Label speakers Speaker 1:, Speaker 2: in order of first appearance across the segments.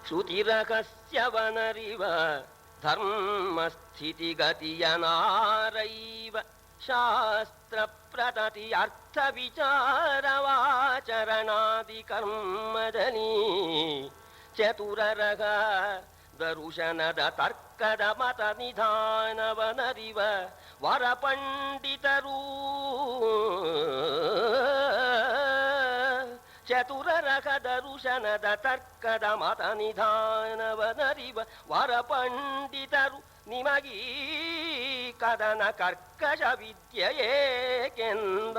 Speaker 1: ಶ್ರುತಿರಹಸ್ಯವನರಿವ ಧರ್ಮಸ್ಥಿತಿಗತಿಯನಾರೈವ ಶಾಸ್ತ್ರ ಪ್ರತತಿ ಅರ್ಥ ವಿಚಾರವಾಚರಣಾದಿ ಕರ್ಮದಲ್ಲಿ ಚತುರರಗ ದರುಶನದ ತರ್ಕದ ಮತ ನಿಧಾನವನರಿವ ವರ ಪಂಡಿತರೂ ಚತುರರಗ ದರುಶನದ ತರ್ಕದ ಮತ ನಿಧಾನವನರಿವ ವರ ಪಂಡಿತರು ನಿಮಗೀ ಕದನ ಕರ್ಕಶ ವಿದ್ಯೆಯೇಕೆಂದ.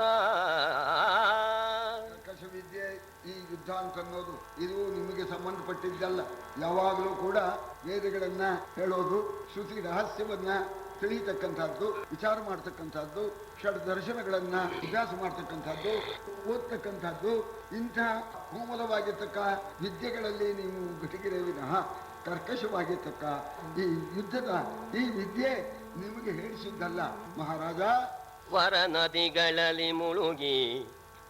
Speaker 2: ಕರ್ಕಶ ವಿದ್ಯೆ ಈ ಯುದ್ಧ ಅಂತನ್ನೋದು ಇದು ನಿಮಗೆ ಸಂಬಂಧಪಟ್ಟಿದ್ದಲ್ಲ. ಯಾವಾಗಲೂ ಕೂಡ ವೇದಗಳನ್ನ ಹೇಳೋದು, ಶ್ರುತಿ ರಹಸ್ಯವನ್ನ ತಿಳಿಯತಕ್ಕಂಥದ್ದು, ವಿಚಾರ ಮಾಡ್ತಕ್ಕಂಥದ್ದು, ಷಡ್ ದರ್ಶನಗಳನ್ನ ಅಭ್ಯಾಸ ಮಾಡ್ತಕ್ಕಂಥದ್ದು, ಓದ್ತಕ್ಕಂಥದ್ದು, ಇಂಥ ಕೋಮಲವಾಗಿರ್ತಕ್ಕ ವಿದ್ಯೆಗಳಲ್ಲಿ ನೀವು ಗಟ್ಟಿಗಿರೇ ವಿನಃ ಕರ್ಕಶವಾಗಿರ್ತಕ್ಕ ಈ ಯುದ್ಧದ ಈ ವಿದ್ಯೆ ನಿಮಗೆ ಹೇಳಿಸಿದ್ದಲ್ಲ ಮಹಾರಾಜ.
Speaker 1: ವರ ನದಿಗಳಲ್ಲಿ ಮುಳುಗಿ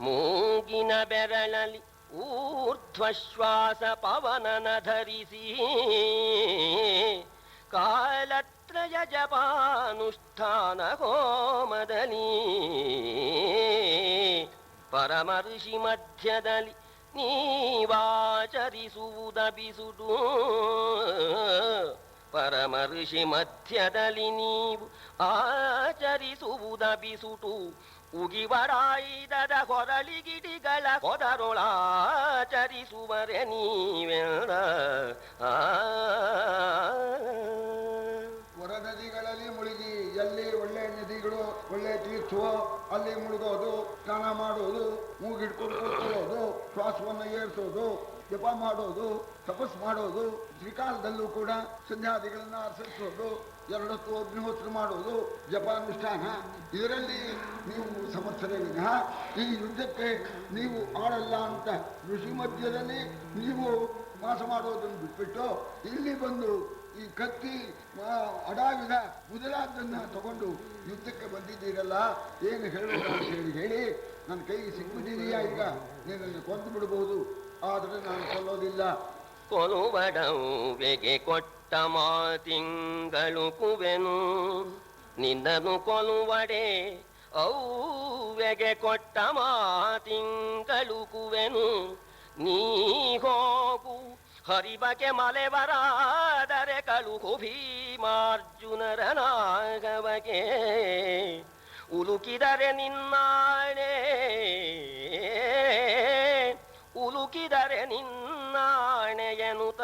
Speaker 1: ಮೂಗಿನ ಬೆರಳಲ್ಲಿ ಊರ್ಧ್ವಶ್ವಾಸ ಪವನನ ಧರಿಸಿ ಕಾಲತ್ರಯ ಜಪಾನುಷ್ಠಾನ ಹೋಮದಲ್ಲಿ ಪರಮ ಋಷಿ ಮಧ್ಯದಲ್ಲಿ ನೀವಾಚರಿಸುವುದ ಬಿಸುಟು. ಪರಮ ಋಷಿ ಮಧ್ಯದಲ್ಲಿ ನೀವು ಆಚರಿಸುವುದ ಬಿಸುಟು. ಉಗಿವರಾಯ್ದದ ಹೊರಳಿಗಿಡಿಗಳ ಹೊದರೊಳಾಚರಿಸುವರೆ ನೀವೆಲ್ಲ.
Speaker 2: ಹೊರ ನದಿಗಳಲ್ಲಿ ಮುಳುಗಿ, ಎಲ್ಲಿ ಒಳ್ಳೆ ನದಿಗಳು ಒಳ್ಳೆ ತೀರ್ಥವೋ ಅಲ್ಲಿ ಮುಳುಗೋದು, ಸ್ನಾನ ಮಾಡೋದು, ಮೂಗಿಡ್ಕೊಂಡು ಕೂತ್ಕೊಳ್ಳೋದು, ಶ್ವಾಸವನ್ನು ಏರಿಸೋದು, ಜಪ ಮಾಡೋದು, ತಪಸ್ ಮಾಡೋದು, ಶ್ರೀಕಾಲದಲ್ಲೂ ಕೂಡ ಸಂಧ್ಯಾದಿಗಳನ್ನು ಆಚರಿಸೋದು, ಎರಡೊತ್ತು ಅಗ್ನಿಹೋತ್ರ ಮಾಡೋದು, ಜಪಾನುಷ್ಠಾನ, ಇದರಲ್ಲಿ ನೀವು ಸಮರ್ಥರೇ ವಿನಃ ಈ ಯುದ್ಧಕ್ಕೆ ನೀವು ಆಡಲ್ಲ ಅಂತ ಋಷಿ ಮಧ್ಯದಲ್ಲಿ ನೀವು ವಾಸ ಮಾಡೋದನ್ನು ಬಿಟ್ಬಿಟ್ಟು ಇಲ್ಲಿ ಬಂದು ಈ ಕತ್ತಿ ಅಡಾಯುಧ ಮೊದಲಾದ್ದನ್ನು ತಗೊಂಡು ಯುದ್ಧಕ್ಕೆ ಬಂದಿದ್ದೀರಲ್ಲ, ಏನು ಹೇಳೋಣ ಅಂತ ಹೇಳಿ ನನ್ನ ಕೈಗೆ ಸಿಕ್ಕಿದ್ದೀಯಾ? ಈಗ ನೀನನ್ನು ಕೊಂದು ಬಿಡಬಹುದು, ಆದರೆ ನಾನು ಕೊಲ್ಲೋದಿಲ್ಲ.
Speaker 1: ಕೊಲುವಡವೆಗೆ ಕೊಟ್ಟ ಮಾತಿಂಗಳು ಕುವೆನು, ನಿನ್ನನು ಕೊಲುವಡೆ ಔವೆಗೆ ಕೊಟ್ಟ ಮಾತಿಂಗಳು ಕುವೆನು. ನೀ ಹೋಗು ಹರಿಬಗೆ ಮಲೆವರಾದರೆ ಕಳುಕು ಭೀಮಾರ್ಜುನರ ನಾಗವಗೆ. ಉಲುಕಿದರೆ ನಿನ್ನಾಣೆ, ಉಲುಕಿದರೆ ನಿನ್ನಾಣೆಯನುತ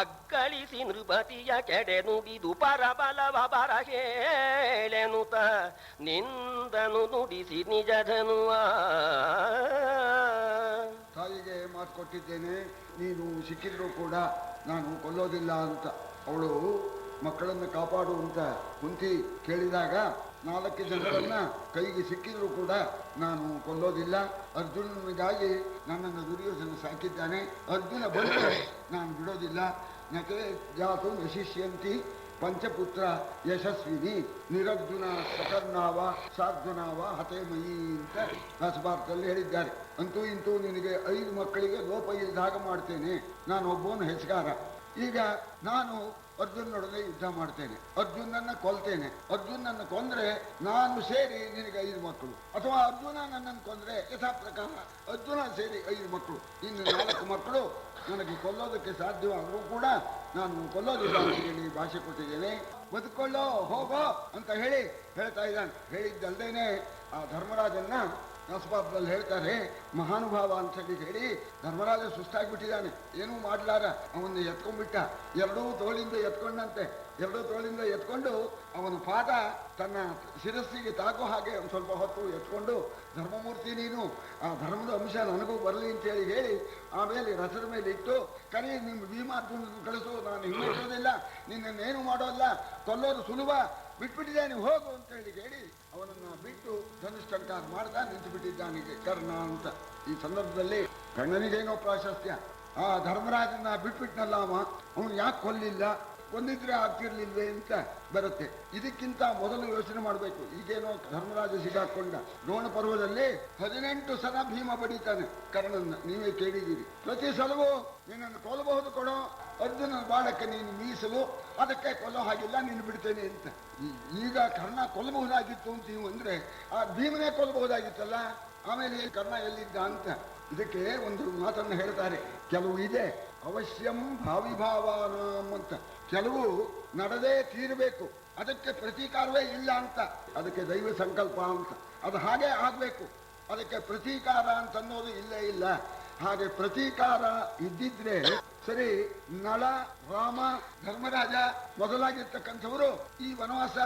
Speaker 1: ಅಗ್ಗಳಿಸಿ ನೃಪತಿಯ ಕೆಡೆ ನುಡಿದು ಪರಬಲವ ಬರ ಹೇಳೆನುತ ನಿಂದನು ನುಡಿಸಿ ನಿಜಧನುವ.
Speaker 2: ತಾಯಿಗೆ ಮಾತು ಕೊಟ್ಟಿದ್ದೇನೆ, ನೀನು ಸಿಕ್ಕಿದ್ರು ಕೂಡ ನಾನು ಕೊಲ್ಲೋದಿಲ್ಲ ಅಂತ. ಅವಳು ಮಕ್ಕಳನ್ನು ಕಾಪಾಡು ಅಂತ ಕುಂತಿ ಕೇಳಿದಾಗ 4 ಜನರನ್ನ ಕೈಗೆ ಸಿಕ್ಕಿದ್ರು ಕೂಡ ನಾನು ಕೊಲ್ಲೋದಿಲ್ಲ. ಅರ್ಜುನನಿಗಾಗಿ ನನ್ನನ್ನು ದುರ್ಯೋಧನ ಸಾಕಿದ್ದಾನೆ, ಅರ್ಜುನ ಬಂದರೆ ನಾನು ಬಿಡೋದಿಲ್ಲ. ನಕೆ ಜಾತು ಯಶಿಷ್ಯಂತಿ ಪಂಚಪುತ್ರ ಯಶಸ್ವಿನಿ ನಿರರ್ಜುನ ಸಕರ್ಣಾವ ಸಾರ್ಜುನಾವ ಹತೇಮಯಿ ಅಂತ ದಾಸಭಾರತದಲ್ಲಿ ಹೇಳಿದ್ದಾರೆ. ಅಂತೂ ಇಂತೂ ನಿನಗೆ 5 ಮಕ್ಕಳಿಗೆ ಲೋಪ ಇದ್ದಾಗ ಮಾಡ್ತೇನೆ, ನಾನು ಒಬ್ಬವನು ಹೆಸಗಾರ. ಈಗ ನಾನು ಅರ್ಜುನನೊಡನೆ ಯುದ್ಧ ಮಾಡ್ತೇನೆ, ಅರ್ಜುನನ್ನ ಕೊಲ್ತೇನೆ. ಅರ್ಜುನನ್ನು ಕೊಂದ್ರೆ ನಾನು ಸೇರಿ ನಿನಗೆ 5 ಮಕ್ಕಳು, ಅಥವಾ ಅರ್ಜುನ ನನ್ನನ್ನು ಕೊಂದ್ರೆ ಯಥಾ ಪ್ರಕಾರ ಅರ್ಜುನ ಸೇರಿ 5 ಮಕ್ಕಳು, ಇನ್ನು 4 ಮಕ್ಕಳು ನನಗೆ ಕೊಲ್ಲೋದಕ್ಕೆ ಸಾಧ್ಯವಾದರೂ ಕೂಡ ನಾನು ಕೊಲ್ಲೋದಿಲ್ಲ ಅಂತ ಹೇಳಿ ಭಾಷೆ ಕೊಟ್ಟಿದ್ದೇನೆ. ಬದುಕೊಳ್ಳೋ ಹೋಗೋ ಅಂತ ಹೇಳ್ತಾ ಇದ್ದಾನೆ. ಹೇಳಿದ್ದಲ್ದೇನೆ ಆ ಧರ್ಮರಾಜನ್ನ ದಾಸಭಾರತದಲ್ಲಿ ಹೇಳ್ತಾರೆ, ಮಹಾನುಭಾವ ಅಂತ ಹೇಳಿ ಧರ್ಮರಾಜ ಸುಸ್ತಾಗಿಬಿಟ್ಟಿದ್ದಾನೆ, ಏನೂ ಮಾಡ್ಲಾರ. ಅವನ್ನ ಎತ್ಕೊಂಡ್ಬಿಟ್ಟ, 2 ತೋಳಿಂದ ಎತ್ಕೊಂಡಂತೆ. 2 ತೋಳಿಂದ ಎತ್ಕೊಂಡು ಅವನ ಪಾದ ತನ್ನ ಶಿರಸ್ಸಿಗೆ ತಾಕೋ ಹಾಗೆ ಒಂದು ಸ್ವಲ್ಪ ಹೊತ್ತು ಎತ್ಕೊಂಡು, ಧರ್ಮಮೂರ್ತಿ ನೀನು, ಆ ಧರ್ಮದ ಅಂಶ ನನಗೂ ಬರಲಿ ಅಂತೇಳಿ ಹೇಳಿ ಆಮೇಲೆ ರಥದ ಮೇಲೆ ಇಟ್ಟು, ಕರೆ ನಿಮ್ಮ ಭೀಮಾರ್ಜುನ ಕಳಿಸು, ನಾನು ಹಿಂಗಿರೋದಿಲ್ಲ, ನಿನ್ನನ್ನೇನು ಮಾಡೋಲ್ಲ, ಕೊಲ್ಲೋದು ಸುಲಭ, ಬಿಟ್ಬಿಟ್ಟಿದ್ದೇನೆ ಹೋಗು ಅಂತೇಳಿ ಹೇಳಿ ಅವನನ್ನು ಬಿಟ್ಟು ಧನುಷ್ಟಂಕಾರ ಮಾಡ್ದ ನಿಂತು ಬಿಟ್ಟಿದ್ದಾನಿಗೆ ಕರ್ಣ ಅಂತ. ಈ ಸಂದರ್ಭದಲ್ಲಿ ಕರ್ಣನಿಗೇನೋ ಪ್ರಾಶಸ್ತ್ಯ, ಆ ಧರ್ಮರಾಜನ ಬಿಟ್ಬಿಟ್ನಲ್ಲ ಅವನು ಯಾಕೆ ಕೊಲ್ಲಿಲ್ಲ, ಕೊಂದಿದ್ರೆ ಆಗ್ತಿರ್ಲಿಲ್ವೇ ಅಂತ ಬರುತ್ತೆ. ಇದಕ್ಕಿಂತ ಮೊದಲು ಯೋಚನೆ ಮಾಡಬೇಕು. ಈಗೇನೋ ಧರ್ಮರಾಜ ಸಿಗಾಕೊಂಡ ದ್ರೋಣ ಪರ್ವದಲ್ಲಿ 18 ಸಲ ಭೀಮ ಬಡಿತಾನೆ ಕರ್ಣನ್ನ, ನೀವೇ ಕೇಳಿದ್ದೀರಿ. ಪ್ರತಿ ಸಲವೂ ನಿನ್ನನ್ನು ಕೊಲ್ಲಬಹುದು ಕೊಡೋ, ಅರ್ಜುನ ಬಾಳಕ್ಕೆ ನೀನು ಮೀಸಲು, ಅದಕ್ಕೆ ಕೊಲ್ಲೋ ಹಾಗಿಲ್ಲ, ನೀನು ಬಿಡ್ತೇನೆ ಅಂತ. ಈಗ ಕರ್ಣ ಕೊಲ್ಲಬಹುದಾಗಿತ್ತು ಅಂತ ನೀವು ಅಂದ್ರೆ ಆ ಭೀಮನೇ ಕೊಲ್ಲಬಹುದಾಗಿತ್ತಲ್ಲ, ಆಮೇಲೆ ಕರ್ಣ ಎಲ್ಲಿದ್ದ ಅಂತ. ಇದಕ್ಕೆ ಒಂದು ಮಾತನ್ನು ಹೇಳ್ತಾರೆ, ಕೆಲವು ಇದೆ ಅವಶ್ಯಂ ಭಾವಿಭಾವಾನಾಂ ಅಂತ, ಕೆಲವು ನಡೆದೇ ತೀರಬೇಕು, ಅದಕ್ಕೆ ಪ್ರತೀಕಾರವೇ ಇಲ್ಲ ಅಂತ, ಅದಕ್ಕೆ ದೈವ ಸಂಕಲ್ಪ ಅಂತ. ಅದು ಹಾಗೆ ಆಗ್ಬೇಕು, ಅದಕ್ಕೆ ಪ್ರತೀಕಾರ ಅಂತ ಅನ್ನೋದು ಇಲ್ಲೇ ಇಲ್ಲ. ಹಾಗೆ ಪ್ರತೀಕಾರ ಇದ್ದಿದ್ರೆ ಸರಿ, ನಳ, ರಾಮ, ಧರ್ಮರಾಜ ಮೊದಲಾಗಿರ್ತಕ್ಕಂಥವರು ಈ ವನವಾಸ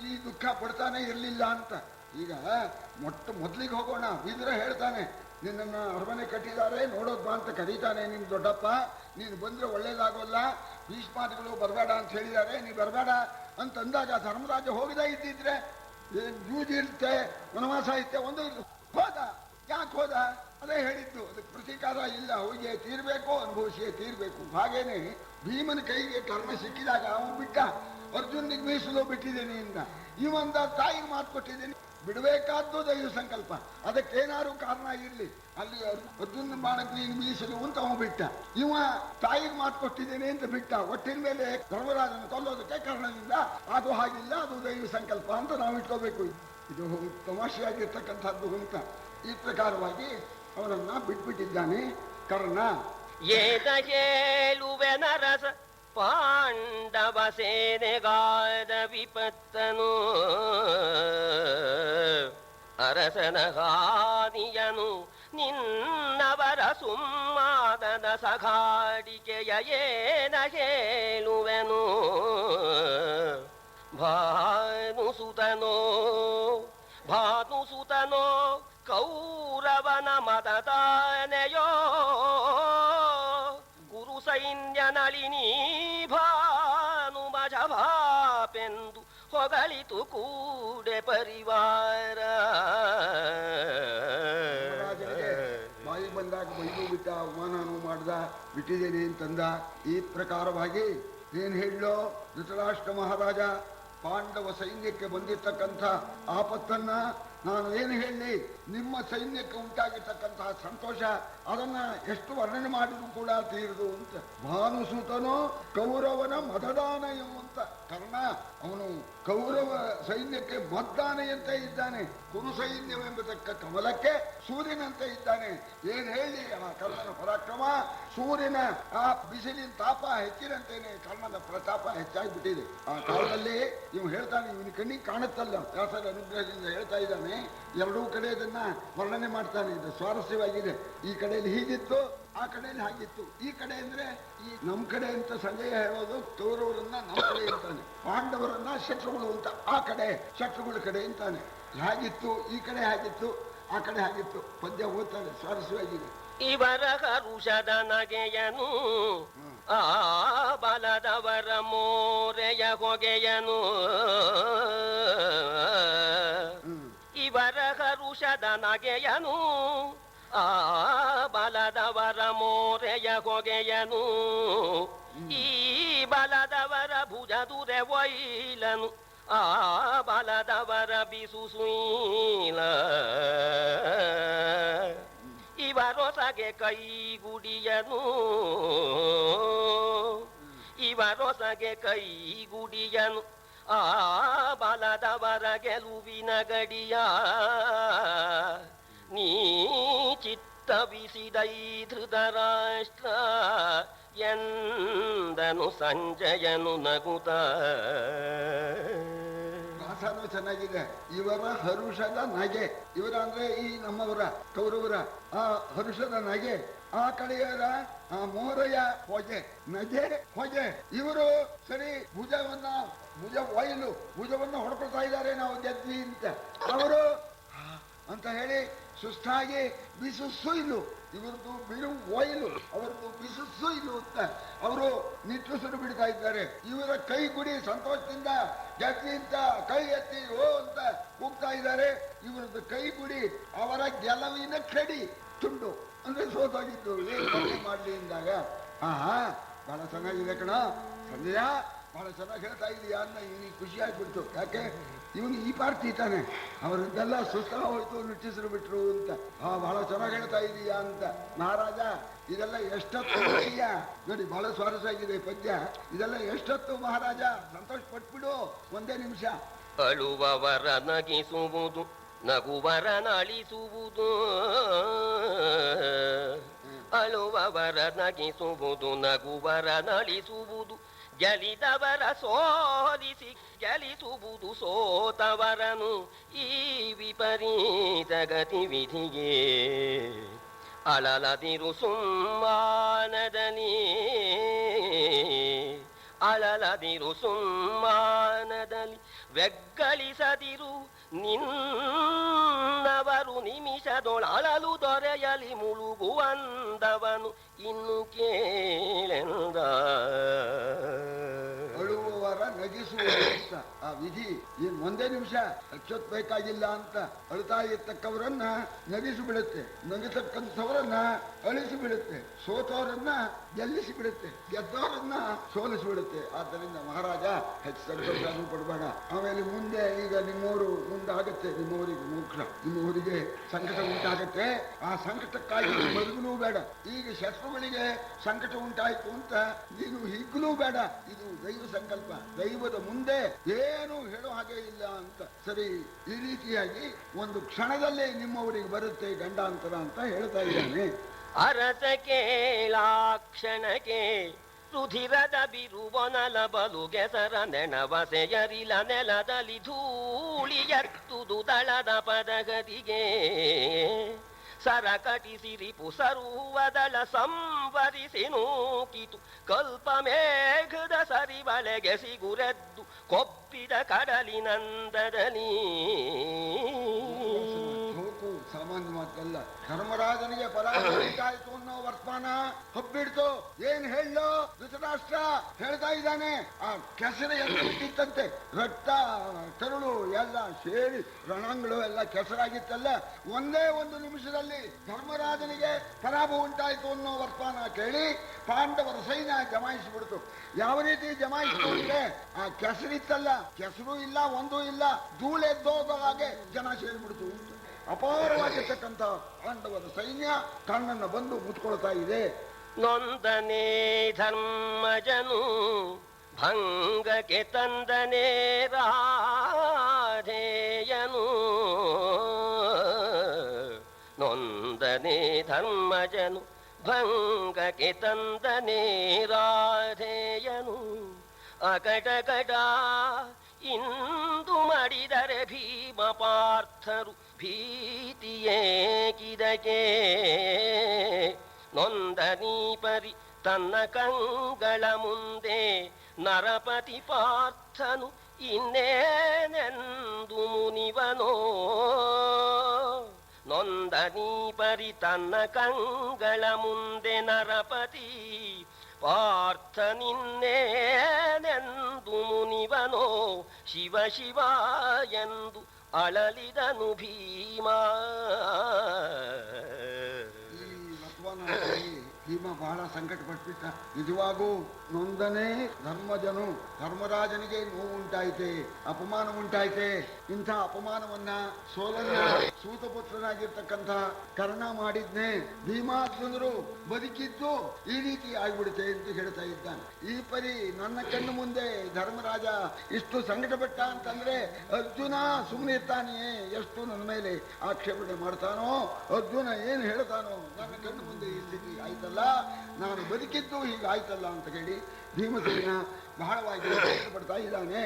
Speaker 2: ಈ ದುಃಖ ಪಡ್ತಾನೆ ಇರಲಿಲ್ಲ ಅಂತ. ಈಗ ಮೊದಲಿಗೆ ಹೋಗೋಣ, ವಿದುರ ಹೇಳ್ತಾನೆ, ನಿನ್ನನ್ನು ಅರಮನೆ ಕಟ್ಟಿದ್ದಾರೆ ನೋಡೋದ್ ಬಾ ಅಂತ ಕರೀತಾನೆ ನಿನ್ ದೊಡ್ಡಪ್ಪ, ನೀನು ಬಂದ್ರೆ ಒಳ್ಳೇದಾಗೋಲ್ಲ, ಭೀಷ್ಮಾದಿಗಳು ಬರಬೇಡ ಅಂತ ಹೇಳಿದ್ದಾರೆ, ನೀ ಬರಬೇಡ ಅಂತಂದಾಗ ಧರ್ಮರಾಜ ಹೋಗದೇ ಇದ್ದಿದ್ರೆ ಜೂಜಿರುತ್ತೆ, ವನವಾಸ ಇತ್ತೆ, ಒಂದು ಹೋದ. ಯಾಕೆ ಹೋದ? ಅದೇ ಹೇಳಿದ್ದು, ಅದಕ್ಕೆ ಪ್ರತೀಕಾರ ಇಲ್ಲ, ಹೋಗಿ ತೀರ್ಬೇಕು, ಅನುಭವಿಸಿಯೇ ತೀರ್ಬೇಕು. ಹಾಗೇನೆ ಭೀಮನ ಕೈಗೆ ಕರ್ಮ ಸಿಕ್ಕಿದಾಗ ಅವನು ಬಿಟ್ಟ, ಅರ್ಜುನಿಗೆ ಮೀಸಲು ಬಿಟ್ಟಿದ್ದೇನೆ ಇಂದ, ಇವಂದ ತಾಯಿಗೆ ಮಾತು ಕೊಟ್ಟಿದ್ದೇನೆ, ಬಿಡಬೇಕಾದ್ದು ದೈವ ಸಂಕಲ್ಪ, ಅದಕ್ಕೇನಾದ್ರು ಕಾರಣ ಇರಲಿ. ಅಲ್ಲಿ ಅರ್ಜುನ ಬಾಣಕ್ಕೆ ನೀನು ಮೀಸಲು ಅಂತ ಅವನು ಬಿಟ್ಟ, ಇವ ತಾಯಿಗೆ ಮಾತು ಕೊಟ್ಟಿದ್ದೇನೆ ಅಂತ ಬಿಟ್ಟ. ಒಟ್ಟಿನ ಮೇಲೆ ಧರ್ಮರಾಜನ ಕೊಲ್ಲೋದಕ್ಕೆ ಕಾರಣದಿಂದ ಅದು ಹಾಗಿಲ್ಲ, ಅದು ದೈವ ಸಂಕಲ್ಪ ಅಂತ ನಾವು ಇಟ್ಕೋಬೇಕು. ಇದು ತಮಾಷೆಯಾಗಿರ್ತಕ್ಕಂಥದ್ದು ಅಂತ. ಈ ಪ್ರಕಾರವಾಗಿ ಅವನನ್ನ ಬಿಟ್ಬಿಟ್ಟಿದ್ದಾನೆ ಕರ್ಣ.
Speaker 1: ಏತ ಹೇಳುವೆ ನರಸ ಪಾಂಡವ ಸೇನೆಗಾದ ವಿಪತ್ತನು, ಅರಸನ ಹಾನಿಯನು ನಿನ್ನವರ ಸುಮ್ಮಾದದ ಸಗಾಡಿಕೆಯ ಏನ ಹೇಳುವೆನು. ಭಾನುಸುತನೋ ಕೌರವನ ಮತದಾನೆಯೋ, ಗುರು ಸೈನ್ಯ ನಳಿನಿ ಭಾನುಮಜ ಭಾಪೆಂದು ಹೊಗಳಿತು ಕೂಡೆ ಪರಿವಾರ.
Speaker 2: ಬಾಯಿ ಬಂದಾಗ ಬೈದು ಬಿಟ್ಟ, ಅವಮಾನನೂ ಮಾಡ್ದ, ಬಿಟ್ಟಿದ್ದೇನೆ ಅಂತಂದ. ಈ ಪ್ರಕಾರವಾಗಿ ಏನ್ ಹೇಳೋ ಧೃತರಾಷ್ಟ್ರ ಮಹಾರಾಜ, ಪಾಂಡವ ಸೈನ್ಯಕ್ಕೆ ಬಂದಿರ್ತಕ್ಕಂಥ ಆಪತ್ತನ್ನ ನಾನು ಏನು ಹೇಳಿ, ನಿಮ್ಮ ಸೈನ್ಯಕ್ಕೆ ಉಂಟಾಗಿರ್ತಕ್ಕಂತಹ ಸಂತೋಷ ಅದನ್ನ ಎಷ್ಟು ವರ್ಣನೆ ಮಾಡಿದ್ರು ಕೂಡ ತೀರದು ಅಂತ. ಭಾನುಸುತನೋ ಕೌರವನ ಮತದಾನಯಂ ಅಂತ. ಕರ್ಣ ಅವನು ಕೌರವ ಸೈನ್ಯಕ್ಕೆ ಮದ್ದಾನೆಯಂತೆ ಇದ್ದಾನೆ, ಕುರು ಸೈನ್ಯವೆಂಬತಕ್ಕ ಕಮಲಕ್ಕೆ ಸೂರ್ಯನಂತೆ ಇದ್ದಾನೆ. ಏನ್ ಹೇಳಿ ಆ ಕರ್ಣನ ಪರಾಕ್ರಮ, ಸೂರ್ಯನ ಆ ಬಿಸಿಲಿನ ತಾಪ ಹೆಚ್ಚಿನಂತೇನೆ ಕರ್ಣನ ಪ್ರತಾಪ ಹೆಚ್ಚಾಗಿಬಿಟ್ಟಿದೆ. ಆ ಕಾಲದಲ್ಲಿ ಇವ್ ಹೇಳ್ತಾನೆ, ಇವನ ಕಣ್ಣಿಗೆ ಕಾಣುತ್ತಲ್ಲ, ವ್ಯಾಸರ ಅನುಗ್ರಹದಿಂದ ಹೇಳ್ತಾ ಇದ್ದಾನೆ, ಎರಡೂ ಕಡೆ ಇದನ್ನ ವರ್ಣನೆ ಮಾಡ್ತಾನೆ. ಇದು ಸ್ವಾರಸ್ಯವಾಗಿದೆ. ಈ ಕಡೆಯಲ್ಲಿ ಹೀಗಿತ್ತು, ಆ ಕಡೆಯಲ್ಲಿ ಹಾಗಿತ್ತು. ಈ ಕಡೆ ಅಂದ್ರೆ ಈ ನಮ್ ಕಡೆ ಅಂತ ಸಂಜಯ ಹೇಳೋದು, ಕೌರವರನ್ನ ನಮ್ಮ ಕಡೆ ಅಂತಾನೆ, ಪಾಂಡವರನ್ನ ಶತ್ರುಗಳು ಅಂತ ಆ ಕಡೆ, ಶತ್ರುಗಳ ಕಡೆ ಅಂತಾನೆ. ಹಾಗಿತ್ತು, ಈ ಕಡೆ ಹಾಗಿತ್ತು, ಆ ಕಡೆ ಹಾಗಿತ್ತು. ಪದ್ಯ ಓದ್ತಾನೆ, ಸ್ವಾರಸ್ಯವಾಗಿದೆ.
Speaker 1: ಇವರ ಹರುಷದ ನಗೆಯನು ಆ ಬಲದವರ ಮೋರೆಯ ಹೊಗೆಯನು, ಇವರ ಹರುಷದ ನಗೆಯನು ಆ ಬಲದವರ ಮೋರೆಯ ಹೊಗೆಯನು, ಈ ಬಲದವರ ಭುಜದುರೆ ಒಯ್ಲನು ಆ ಬಲದವರ ಬಿಸುಸುಯಿಲ, ಇವರೊಸಗೆ ಕೈಗುಡಿಯನು, ಇವರೊಸಗೆ ಕೈಗುಡಿಯನು ಆ ಬಲದವರ ಗೆಲುವಿನ ಗಡಿಯ, ನೀ ಚಿತ್ತವಿಸಿದೈ ಧೃತರಾಷ್ಟ್ರ ಎಂದನು ಸಂಜಯನು ನಗುತ್ತ.
Speaker 2: ಭಾಷಾನು ಚೆನ್ನಾಗಿದೆ. ಇವರ ಹರುಷದ ನಗೆ, ಇವರ ಅಂದ್ರೆ ಈ ನಮ್ಮವರ ಕೌರವರ ಆ ಹರುಷದ ನಗೆ, ಆ ಕಡೆಯವರ ಆ ಮೋರೆಯ ಹೊಗೆ, ನಗೆ ಹೊಗೆ. ಇವರು ಸರಿ ಭುಜ ಒಯ್ಲು, ಭುಜವನ್ನು ಹೊಡ್ಕೊಳ್ತಾ ಇದ್ದಾರೆ, ನಾವು ಗೆದ್ವಿ ಅಂತ. ಅವರು ಅಂತ ಹೇಳಿ ಸುಸ್ತಾಗಿ ಬಿಸು ಸುಯ್ಲು, ಇವ್ರದ್ದು ಬಿರು ಒಯ್ಲು, ಅವರದ್ದು ಬಿಸು ಸುಯ್ಲು ಅಂತ ಅವರು ನಿಟ್ಟುಸಿರು ಬಿಡ್ತಾ ಇದ್ದಾರೆ. ಇವರ ಕೈ ಗುಡಿ ಸಂತೋಷದಿಂದ ಗೆದ್ವಿ ಅಂತ ಕೈ ಎತ್ತಿ ಓ ಅಂತ ಕೂಗ್ತಾ ಇದ್ದಾರೆ. ಇವರದ್ದು ಕೈ ಗುಡಿ ಅವರ ಗೆಲುವಿನ ಕಡಿ ತುಂಡು ಅಂದ್ರೆ ಸೋತೋಗಿದ್ದು. ಏನ್ ಮಾಡ್ಲಿ ಇಂದಾಗ ಬಹಳ ಚೆನ್ನಾಗಿದೆ ಕಣ ಸಂಜಯ. ಬಹಳ ಚೆನ್ನಾಗಿ ಹೇಳ್ತಾ ಇದೀಯಾ ಅಂತ ಇವನಿಗೆ ಖುಷಿ ಆಗ್ಬಿಡ್ತು. ಯಾಕೆ ಇವನು ಈ ಪಾರ್ಟಿ ತಾನೆ, ಅವರದ್ದೆಲ್ಲ ಸುಸ್ತಾ ಹೋಯ್ತು, ನಟಿಸಿರು ಬಿಟ್ರು ಅಂತ. ಬಹಳ ಚೆನ್ನಾಗಿ ಹೇಳ್ತಾ ಇದೀಯಾ ಅಂತ. ಮಹಾರಾಜ ಇದೆಲ್ಲ ಎಷ್ಟೊತ್ತು ಇದೆಯಾ ನೋಡಿ, ಬಹಳ ಸ್ವಾರಸ್ಯವಾಗಿದೆ ಪದ್ಯ. ಇದೆಲ್ಲ ಎಷ್ಟೊತ್ತು ಮಹಾರಾಜ? ಸಂತೋಷ ಪಟ್ಬಿಡು, ಒಂದೇ ನಿಮಿಷ.
Speaker 1: ಅಳುವವರ ನಗಿಸುವುದು, ನಗುವರ ನಳಿಸುವುದು. ಅಳುವವರ ನಗಿಸುವುದು, ನಗುವರ ನಳಿಸುವುದು. ಗೆಲಿದವರ ಸೋಲಿಸಿ ಗೆಲಿಸುವುದು ಸೋತವರನು. ಈ ವಿಪರೀತ ಗತಿವಿಧಿಗೆ ಅಳಲದಿರು ಸುಮ್ಮಾನದಲ್ಲಿ, ಅಳಲದಿರು ಸುಮ್ಮಾನದಲ್ಲಿ. ಬೆಗ್ಗಳಿಸದಿರು ನಿನ್ನವರು ನಿಮಿಷದೊಳಲು ದೊರೆಯಲಿ ಮುಳುಗುವಂದವನು ಇನ್ನು ಕೇಳೆಂದ.
Speaker 2: ಅಳುವವರ ನಗಿಸುವ ಆ ವಿಧಿ ಇನ್ ಒಂದೇ ನಿಮಿಷ ಅಚ್ಚೊತ್ ಬೇಕಾಗಿಲ್ಲ ಅಂತ ಅಳ್ತಾ ಇರ್ತಕ್ಕವರನ್ನ ನಗಿಸಿ ಬಿಡುತ್ತೆ, ನಗಿತಕ್ಕಂಥವರನ್ನ ಅಳಿಸಿ ಬಿಡುತ್ತೆ, ಸೋತವರನ್ನ ಗೆಲ್ಲಿಸಿ ಬಿಡುತ್ತೆ, ಗೆದ್ದವರನ್ನ ಸೋಲಿಸಿ ಬಿಡುತ್ತೆ. ಆದ್ದರಿಂದ ಮಹಾರಾಜ ಹೆಚ್ಚು ಸಂತೋಷ ಪಡಬೇಡ. ಆಮೇಲೆ ಮುಂದೆ ಈಗ ನಿಮ್ಮವರು ಮುಂದಾಗತ್ತೆ, ನಿಮ್ಮವರಿಗೆ ಮೋಕ್ಷ, ನಿಮ್ಮವರಿಗೆ ಸಂಕಟ ಉಂಟಾಗತ್ತೆ. ಆ ಸಂಕಟಕ್ಕಾಗಿ ಮರುಗಲೂ ಬೇಡ. ಈಗ ಶತ್ರುಗಳಿಗೆ ಸಂಕಟ ಉಂಟಾಯಿತು ಅಂತ ನೀನು ಹಿಗ್ಗಲೂ ಬೇಡ. ಇದು ದೈವ ಸಂಕಲ್ಪ, ದೈವದ ಮುಂದೆ ಏನು ಹೇಳೋ ಹಾಗೆ ಇಲ್ಲ ಅಂತ. ಸರಿ, ಈ ರೀತಿಯಾಗಿ ಒಂದು ಕ್ಷಣದಲ್ಲೇ ನಿಮ್ಮವರಿಗೆ ಬರುತ್ತೆ ಗಂಡಾಂತರ ಅಂತ ಹೇಳ್ತಾ ಇದ್ದಾನೆ.
Speaker 1: ಅರಸ ಕೇಳಾಕ್ಷಣಕ್ಕೆ ರುಧಿರದ ಬಿರುವನಲ ಬಲುಗೆಸರ ನೆನವಸೆಯರಿಲ ನೆಲದಲ್ಲಿ ಧೂಳಿ ಎತ್ತುದು ದಳದ ಪದಗದಿಗೆ. ಸರಕಟಿಸಿರಿಪು ಸರ್ವದಳ ಸಂವರಿಸಿ ನೂಕಿತು ಕಲ್ಪ ಮೇಘದ ಸರಿಬಳೆಗೆ ಸಿಗುರೆದ್ದು ಕೊಪ್ಪಿದ ಕಡಲಿನಂದದಲ್ಲಿ.
Speaker 2: ಸಾಮಾನ್ಯ ಮಾತಲ್ಲ. ಧರ್ಮರಾಜನಿಗೆ ಪರಾಜಯ ಉಂಟಾಯಿತು ಅನ್ನೋ ವರ್ತಮಾನ ಹಬ್ಬಿಡ್ತು. ಏನ್ ಹೇಳೋ ಧೃತರಾಷ್ಟ್ರ ಹೇಳ್ತಾ ಇದ್ದಾನೆ. ಆ ಕೆಸರು ಎಲ್ಲ ಬಿಟ್ಟಿತ್ತಂತೆ, ರಕ್ತ ಕರುಳು ಎಲ್ಲ ಸೇರಿ ರಣಗಳು ಎಲ್ಲ ಕೆಸರಾಗಿತ್ತಲ್ಲ. ಒಂದೇ ಒಂದು ನಿಮಿಷದಲ್ಲಿ ಧರ್ಮರಾಜನಿಗೆ ಪರಾಭವ ಉಂಟಾಯಿತು ಅನ್ನೋ ವರ್ತಮಾನ ಕೇಳಿ ಪಾಂಡವರ ಸೈನ್ಯ ಜಮಾಯಿಸಿಬಿಡ್ತು. ಯಾವ ರೀತಿ ಜಮಾಯಿಸಿತು ಅಂದ್ರೆ, ಆ ಕೆಸರಿತ್ತಲ್ಲ, ಕೆಸರು ಇಲ್ಲ, ಒಂದೂ ಇಲ್ಲ, ಧೂಳೆದ್ದೋದ ಹಾಗೆ ಜನ ಸೇರಿಬಿಡ್ತು. ಅಪಾರವಾಗಿರ್ತಕ್ಕಂಥ ಪಾಂಡವರ ಸೈನ್ಯ ಕಣ್ಣನ್ನು ಬಂದು ಮುಚ್ಕೊಳ್ತಾ ಇದೆ.
Speaker 1: ನೊಂದನೆ ಧರ್ಮಜನು ಭಂಗಕ್ಕೆ ತಂದನೆ ರಾಧೇಯನು. ನೊಂದನೆ ಧರ್ಮಜನು ಭಂಗಕ್ಕೆ ತಂದನೆ ರಾಧೇಯನು. ಅಕಟಕಟ ಇಂದು ಮಾಡಿದರೆ ಭೀಮ ಪಾರ್ಥರು ಭೀತಿಯೇಕಿದಕ್ಕೆ. ನೊಂದನೀಪರಿ ತನ್ನ ಕಂಗಳ ಮುಂದೆ ನರಪತಿ ಪಾರ್ಥನು ಇನ್ನೇನೆಂದು ಮುನಿವನೋ. ನೊಂದನೀಪರಿ ತನ್ನ ಕಂಗಳ ಮುಂದೆ ನರಪತಿ ಪಾರ್ಥನಿನ್ನೇನೆಂದು ಮುನಿವನೋ. ಶಿವ ಶಿವ ಎಂದು ಅಳಲಿದನು ಭೀಮ.
Speaker 2: ಭೀಮ ಬಹಳ ಸಂಕಟ ಪಟ್ಬಿಟ್ಟ. ನಿಜವಾಗೂ ನೊಂದನೆ ಧರ್ಮಜನು, ಧರ್ಮರಾಜನಿಗೆ ನೋವು ಉಂಟಾಯಿತೆ, ಅಪಮಾನ ಉಂಟಾಯಿತೆ. ಇಂಥ ಅಪಮಾನವನ್ನ, ಸೋಲನ್ನ ಸೂತಪುತ್ರನಾಗಿರ್ತಕ್ಕಂಥ ಕರ್ಣ ಮಾಡಿದ್ನೆ. ಭೀಮಾರ್ಜುನರು ಬದುಕಿದ್ದು ಈ ರೀತಿ ಆಗ್ಬಿಡುತ್ತೆ ಅಂತ ಹೇಳ್ತಾ ಇದ್ದಾನೆ. ಈ ಪರಿ ನನ್ನ ಕಣ್ಣು ಮುಂದೆ ಧರ್ಮರಾಜ ಇಷ್ಟು ಸಂಕಟ ಪಟ್ಟ ಅಂತಂದ್ರೆ ಅರ್ಜುನ ಸುಮ್ಮನೆ ಇರ್ತಾನೆಯೇ? ಎಷ್ಟು ನನ್ನ ಮೇಲೆ ಆಕ್ಷೇಪಣೆ ಮಾಡ್ತಾನೋ, ಅರ್ಜುನ ಏನು ಹೇಳ್ತಾನೋ, ನನ್ನ ಕಣ್ಣು ಮುಂದೆ ಈ ಸ್ಥಿತಿ ಆಯ್ತಲ್ಲ, ನಾನು ಬದುಕಿದ್ದು ಹೀಗಾಯ್ತಲ್ಲ ಅಂತ ಹೇಳಿ ಭೀಮಸೇನ ಬಹಳವಾಗಿ ಪಡ್ತಾ ಇದ್ದಾನೆ.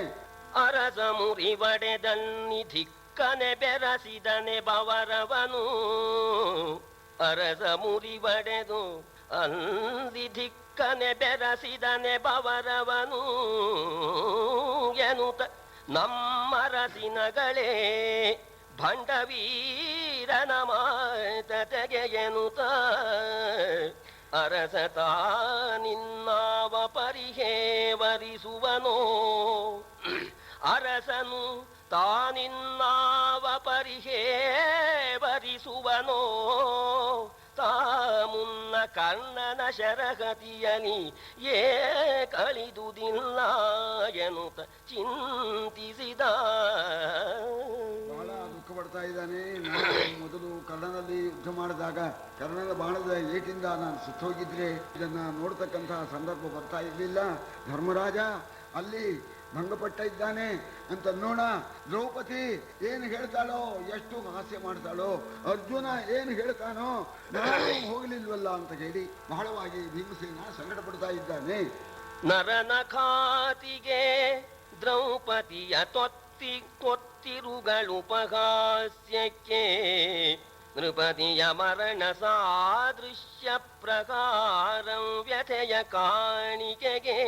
Speaker 1: ಅರಸ ಮುರಿ ಬಡೆದನ್ನಿ ಧಿಕ್ಕನೆ ಬೆರಸಿದನೆ ಬವರವನು. ಅರಸ ಮುರಿ ಬಡೆದು ಅಂದಿ ಧಿಕ್ಕನೆ ಬೆರಸಿದನೆ ಬವರವನು. ಎನುತ ನಮ್ಮರಸಿನಗಳೇ ಭಂಡವೀರನ ಮಾತತೆಗೆ ಎನುತ. ಅರಸ ತಾನಿನ್ನಾವ ಪರಿಹೇವರಿಸುವನೋ. ಅರಸನು ತಾನಿನ್ನಾವ ಪರಿಹೇವರಿಸುವನೋ. ತಾ ಮುನ್ನ ಕರ್ಣನ ಶರಗತಿಯಲಿ ಏ ಕಳಿದುದಿಲ್ಲ ಎನ್ನುತ್ತ ಚಿಂತಿಸಿದ.
Speaker 2: ಬಹಳ ದುಃಖ ಪಡ್ತಾ ಇದ್ದಾನೆ. ನಾನು ಮೊದಲು ಕರ್ಣನಲ್ಲಿ ಯುದ್ಧ ಮಾಡಿದಾಗ ಕರ್ಣನ ಬಾಣದ ಏಟಿಂದ ನಾನು ಸುತ್ತೋಗಿದ್ರೆ ಇದನ್ನ ನೋಡ್ತಕ್ಕಂತಹ ಸಂದರ್ಭ ಬರ್ತಾ ಇರಲಿಲ್ಲ. ಧರ್ಮರಾಜ ಅಲ್ಲಿ ಭಂಗಪಟ್ಟ ಇದ್ದಾನೆ ಅಂತ ನೋಡ. ದ್ರೌಪದಿ ಏನು ಹೇಳ್ತಾಳೋ, ಎಷ್ಟು ಹಾಸ್ಯ ಮಾಡ್ತಾಳೋ, ಅರ್ಜುನ ಏನು ಹೇಳ್ತಾನೋ, ನಾನು ಹೋಗಲಿಲ್ವಲ್ಲ ಅಂತ ಹೇಳಿ ಬಹಳವಾಗಿ ಭೀಮಸೇನ ಸಂಕಟ ಪಡ್ತಾ ಇದ್ದಾನೆ.
Speaker 1: ನರನ ಖಾತಿಗೆ ದ್ರೌಪದಿಯ ಕೊತ್ತಿರುಗಳುಪಹಾಸ್ಯಕ್ಕೆ ನೃಪತಿಯ ಮರಣ ಸಾದೃಶ್ಯ ಪ್ರಕಾರಂ ವ್ಯಥೆಯ ಕಾಣಿಕೆಗೆ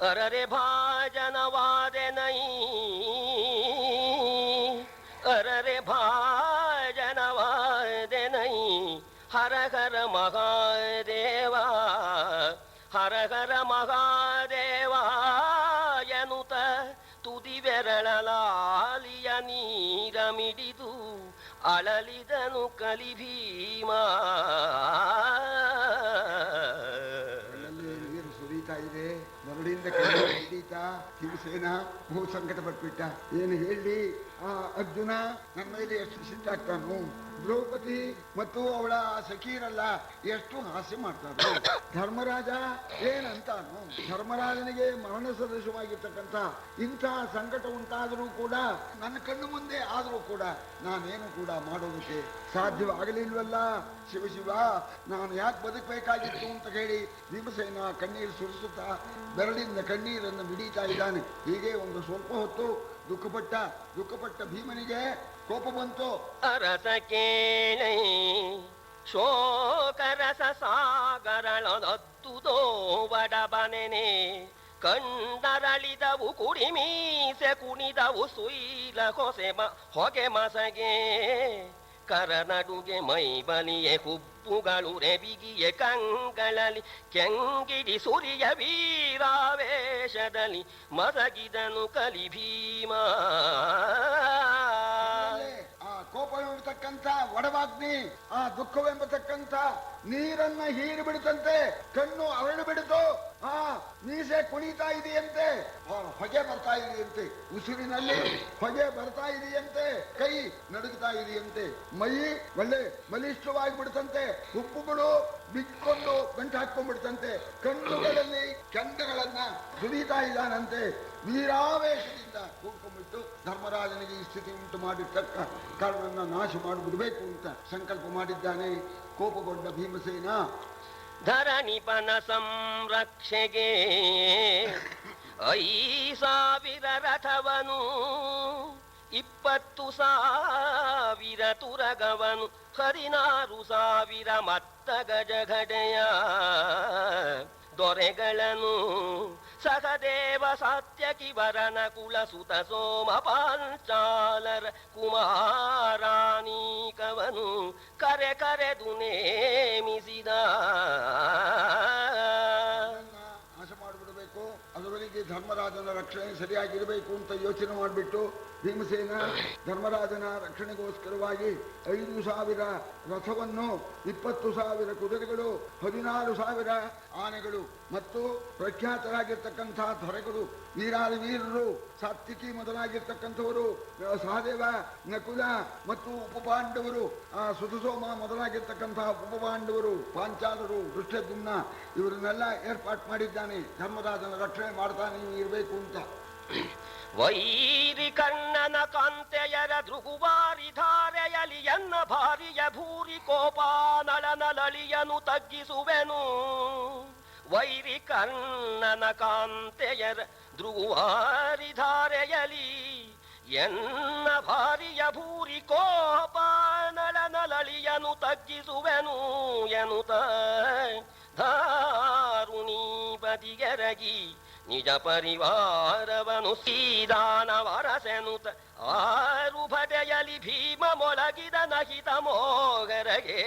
Speaker 1: ಅರರೆ ಭಾಜನವಾದೆನೈ ಅರರೆ ಭಾಜನವಾದೆನೈ ಹರ ಹರ ಮಹಾದೇವ ಹರ ಹರ ಮಹಾದೇವ ಎನುತ ತುದಿ ಬೆರಳಲಾಲಿಯ ನೀರ ಮಿಡಿದು ಅಳಲಿದನು ಕಲಿ ಭೀಮ.
Speaker 2: ನೀರು ಸುರಿತಾ ಇದೆ, ಮರಳಿಂದ ಹಿಡೀತಾ ಭೀಮಸೇನ ಬಹು ಸಂಕಟ ಪಟ್ಬಿಟ್ಟ. ಏನು ಹೇಳಿ ಆ ಅರ್ಜುನ ನನ್ನ ಮೇಲೆ ಎಷ್ಟು ಸಿಟ್ಟಾಗ್ತಾನು, ದ್ರೌಪದಿ ಮತ್ತು ಅವಳ ಸಖೀರಲ್ಲ ಎಷ್ಟು ಹಾಸ್ಯ ಮಾಡ್ತಾನು, ಧರ್ಮರಾಜ ಏನಂತಾನು. ಧರ್ಮರಾಜನಿಗೆ ಮರಣ ಸದೃಶವಾಗಿರ್ತಕ್ಕಂಥ ಇಂಥ ಸಂಕಟ ಉಂಟಾದರೂ ಕೂಡ ನನ್ನ ಕಣ್ಣು ಮುಂದೆ ಆದರೂ ಕೂಡ ನಾನೇನು ಕೂಡ ಮಾಡೋದಕ್ಕೆ ಸಾಧ್ಯವಾಗಲಿಲ್ವಲ್ಲ. ಶಿವಶಿವ, ನಾನು ಯಾಕೆ ಬದುಕಬೇಕಾಗಿತ್ತು ಅಂತ ಹೇಳಿ ಭೀಮಸೇನ ಕಣ್ಣೀರು ಸುರಿಸುತ್ತಾ ಬೆರಳಿಂದ ಕಣ್ಣೀರನ್ನು ಮಿಡೀತಾ ಇದ್ದಾನೆ. ಹೀಗೆ ಒಂದು ಸ್ವಲ್ಪ ಹೊತ್ತು ದುಃಖಪಟ್ಟ ಭೀಮನಿಗೆ ಕೋಪ ಬಂತು.
Speaker 1: ಅರಸ ಕೇಳೈ ಶೋಕರಸ ಸಾಗರಳೊದ್ದುದೋ ಬಡಬನೆನೆ ಕಂಡರಳಿದವು ಕುಡಿಮೀಸೆ ಕುಣಿದವು ಸುಯಿಲ ಹೊಗೆ ಮಸಗೆ ಕರನಡುಗೆ ಮೈ ಬಲಿಯೆ ಹುಬ್ಬುಗಳು ರೆಬಿಗಿಯೆ ಕಂಗಳಲ್ಲಿ ಕೆಂಗಿಡಿ ಸುರಿಯ ವೀರಾವೇಶದಲ್ಲಿ ಮಸಗಿದನು ಕಲಿ ಭೀಮ.
Speaker 2: ಆ ಕೋಪವೆಂಬತಕ್ಕಂಥ ಒಡವಾಗ್ನಿ, ಆ ದುಃಖವೆಂಬತಕ್ಕಂಥ ನೀರನ್ನ ಹೀರಿ ಬಿಡುತ್ತಂತೆ, ಕಣ್ಣು ಅರಳು ಬಿಡುತ್ತೋ, ಆ ಮೀಸೆ ಕುಣಿತಾ ಇದೆಯಂತೆ, ಹೊಗೆ ಬರ್ತಾ ಇದೆಯಂತೆ, ಉಸಿರಿನಲ್ಲಿ ಹೊಗೆ ಬರ್ತಾ ಇದೆಯಂತೆ, ಕೈ ನಡುಗ್ತಾ ಇದೆಯಂತೆ, ಮೈ ಒಳ್ಳೆ ಬಲಿಷ್ಠವಾಗಿ ಬಿಡುತ್ತಂತೆ, ಹುಬ್ಬುಗಳು ಬಿಕ್ಕೊಂಡು ಗಂಟು ಹಾಕೊಂಡ್ಬಿಡ್ತಂತೆ, ಕಣ್ಣುಗಳಲ್ಲಿ ಚಂಡಗಳನ್ನ ಸುರಿತಾ ಇದ್ದಾನಂತೆ. ವೀರಾವೇಶದಿಂದ ಕೂಡ್ಕೊಂಡ್ಬಿಟ್ಟು ಧರ್ಮರಾಜನಿಗೆ ಈ ಸ್ಥಿತಿ ಉಂಟು ಮಾಡಿರ್ತಕ್ಕ ಕರ್ಣನ ನಾಶ ಮಾಡಿಬಿಡ್ಬೇಕು ಅಂತ ಸಂಕಲ್ಪ ಮಾಡಿದ್ದಾನೆ. ಕೋಪಗೊಂಡ ಭೀಮಸೇನ
Speaker 1: ಧರಣಿಪನ ಸಂರಕ್ಷೆಗೆ 5,000 ರಥವನು 20,000 ತುರಗವನು 16,000 ಮತ್ತ ಗಜಗಡೆಯ ದೊರೆಗಳನ್ನು ಸಹದೇವ ಸತ್ಯಕಿವರನ ಕುಲಸುತ ಸೋಮ ಪಾಂಚಾಲರ ಕುಮಾರಾನೀಕವನು ಕರೆದು ನೇಮಿಸಿದ.
Speaker 2: ನಾಶ ಮಾಡಿಬಿಡಬೇಕು, ಅದರೊಳಗೆ ಧರ್ಮರಾಜನ ರಕ್ಷಣೆ ಸರಿಯಾಗಿರಬೇಕು ಅಂತ ಯೋಚನೆ ಮಾಡಿಬಿಟ್ಟು ಭೀಮಸೇನ ಧರ್ಮರಾಜನ ರಕ್ಷಣೆಗೋಸ್ಕರವಾಗಿ 5,000 ರಥವನ್ನು, 20,000 ಕುದುರೆಗಳು, 16,000 ಆನೆಗಳು ಮತ್ತು ಪ್ರಖ್ಯಾತರಾಗಿರ್ತಕ್ಕಂಥ ದೊರೆಗಳು, ವೀರರು, ಸಾತ್ವಿಕಿ ಮೊದಲಾಗಿರ್ತಕ್ಕಂಥವರು, ಸಹದೇವ, ನಕುಲ ಮತ್ತು ಉಪಪಾಂಡವರು, ಸುತಸೋಮ ಮೊದಲಾಗಿರ್ತಕ್ಕಂಥ ಉಪಪಾಂಡವರು, ಪಾಂಚಾಲರು, ದುಷ್ಟದ್ಯುಮ್ನ ಇವರನ್ನೆಲ್ಲ ಏರ್ಪಾಟ್ ಮಾಡಿದ್ದಾನೆ. ಧರ್ಮರಾಜನ ರಕ್ಷಣೆ ಮಾಡ್ತಾನೆ ಇರಬೇಕು ಅಂತ.
Speaker 1: ವೈರಿ ಕರ್ಣನ ಕಾಂತೆಯರ ದೃಗುವಾರಿ ಧಾರೆಯಲಿ ಎನ್ನ ಭಾರಿಯ ಭೂರಿ ಕೋಪಾನಳನಲಳಿಯನು ತಗ್ಗಿಸುವೆನು. ವೈರಿ ಕರ್ಣನ ಕಾಂತೆಯರ ದೃಗುವಾರಿ ಧಾರೆಯಲಿ ಎನ್ನ ಭಾರಿಯ ಭೂರಿ ಕೋಪಾನಳನಲಳಿಯನು ತಗ್ಗಿಸುವೆನು ಎನ್ನುತ್ತ ಧಾರುಣಿ ಬದಿಗೆರಗಿ ನಿಜ ಪರಿವಾರವನು ಸೀದಾನವರಸೆನುತ 6 ಭಟೆಯಲಿ ಭೀಮ ಮೊಳಗಿದ ನಹಿತ ಮೋಗರಗೆ